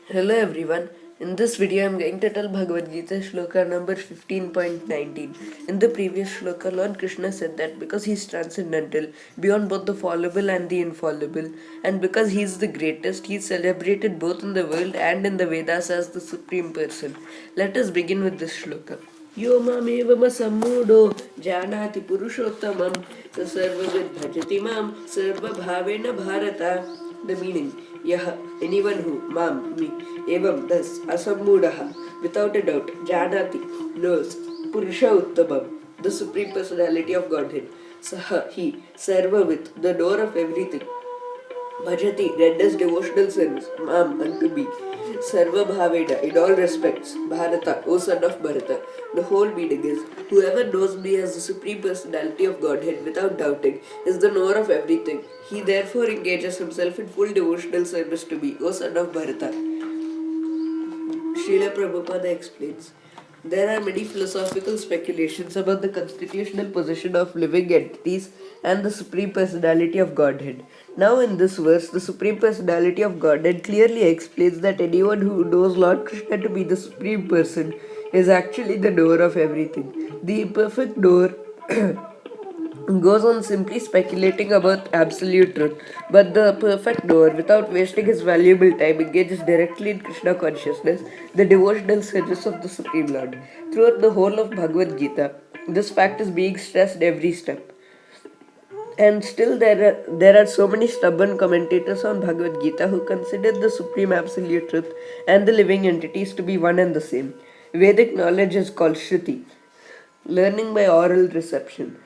Hello everyone. In this video I am going to tell Bhagavad Gita shloka number 15.19. In the previous shloka, Lord Krishna said that because he is transcendental, beyond both the fallible and the infallible, and because he is the greatest, he is celebrated both in the world and in the Vedas as the Supreme Person. Let us begin with this shloka. Yo mamevama sammudo janati purushottamam sa sarvavid bhajati mam sarva bhavena bharata. The meaning: Yah, anyone who, Mam, me, Evam, thus, Asammudaha, without a doubt, Janati, knows, Purusha Uttamam, the Supreme Personality of Godhead, Saha, he, Sarva with, the door of everything, Bhajati, renders devotional service, Mam, unto me, Sarva Bhaveda, in all respects, Bharata, O son of Bharata. The whole meaning is, whoever knows me as the Supreme Personality of Godhead without doubting is the knower of everything. He therefore engages himself in full devotional service to me, O son of Bharata. Srila Prabhupada explains, there are many philosophical speculations about the constitutional position of living entities and the Supreme Personality of Godhead. Now, in this verse, the Supreme Personality of Godhead clearly explains that anyone who knows Lord Krishna to be the Supreme Person is actually the knower of everything. The imperfect knower goes on simply speculating about absolute truth, but the perfect knower, without wasting his valuable time, engages directly in Krishna consciousness, the devotional service of the Supreme Lord. Throughout the whole of Bhagavad Gita, this fact is being stressed every step. And still there are so many stubborn commentators on Bhagavad Gita who consider the supreme absolute truth and the living entities to be one and the same. Vedic knowledge is called Shruti, learning by oral reception.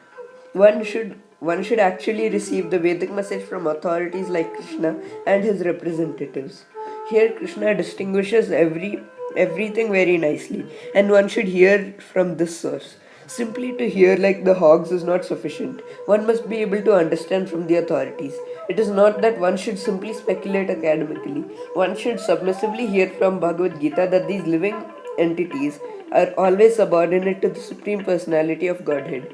One should actually receive the Vedic message from authorities like Krishna and his representatives. Here Krishna distinguishes everything very nicely, and one should hear from this source. Simply to hear like the hogs is not sufficient. One must be able to understand from the authorities. It is not that one should simply speculate academically. One should submissively hear from Bhagavad Gita that these living entities are always subordinate to the Supreme Personality of Godhead.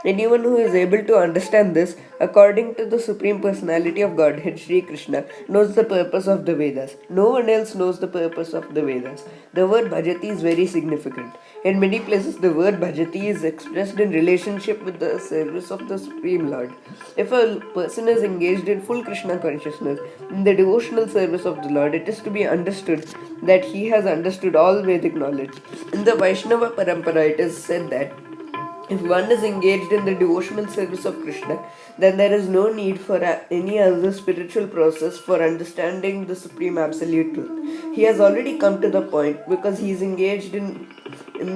Anyone who is able to understand this, according to the Supreme Personality of Godhead, Sri Krishna, knows the purpose of the Vedas. No one else knows the purpose of the Vedas. The word bhajati is very significant. In many places, the word bhajati is expressed in relationship with the service of the Supreme Lord. If a person is engaged in full Krishna consciousness, in the devotional service of the Lord, it is to be understood that he has understood all Vedic knowledge. In the Vaishnava Parampara, it is said that if one is engaged in the devotional service of Krishna, then there is no need for any other spiritual process for understanding the Supreme Absolute Truth. He has already come to the point because he is engaged in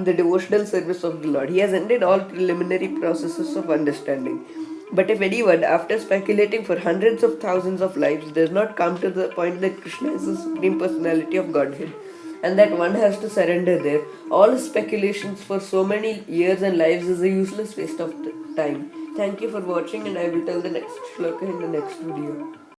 the devotional service of the Lord. He has ended all preliminary processes of understanding. But if anyone, after speculating for hundreds of thousands of lives, does not come to the point that Krishna is the Supreme Personality of Godhead, and that one has to surrender there, all speculations for so many years and lives is a useless waste of time. Thank you for watching, and I will tell the next shloka in the next video.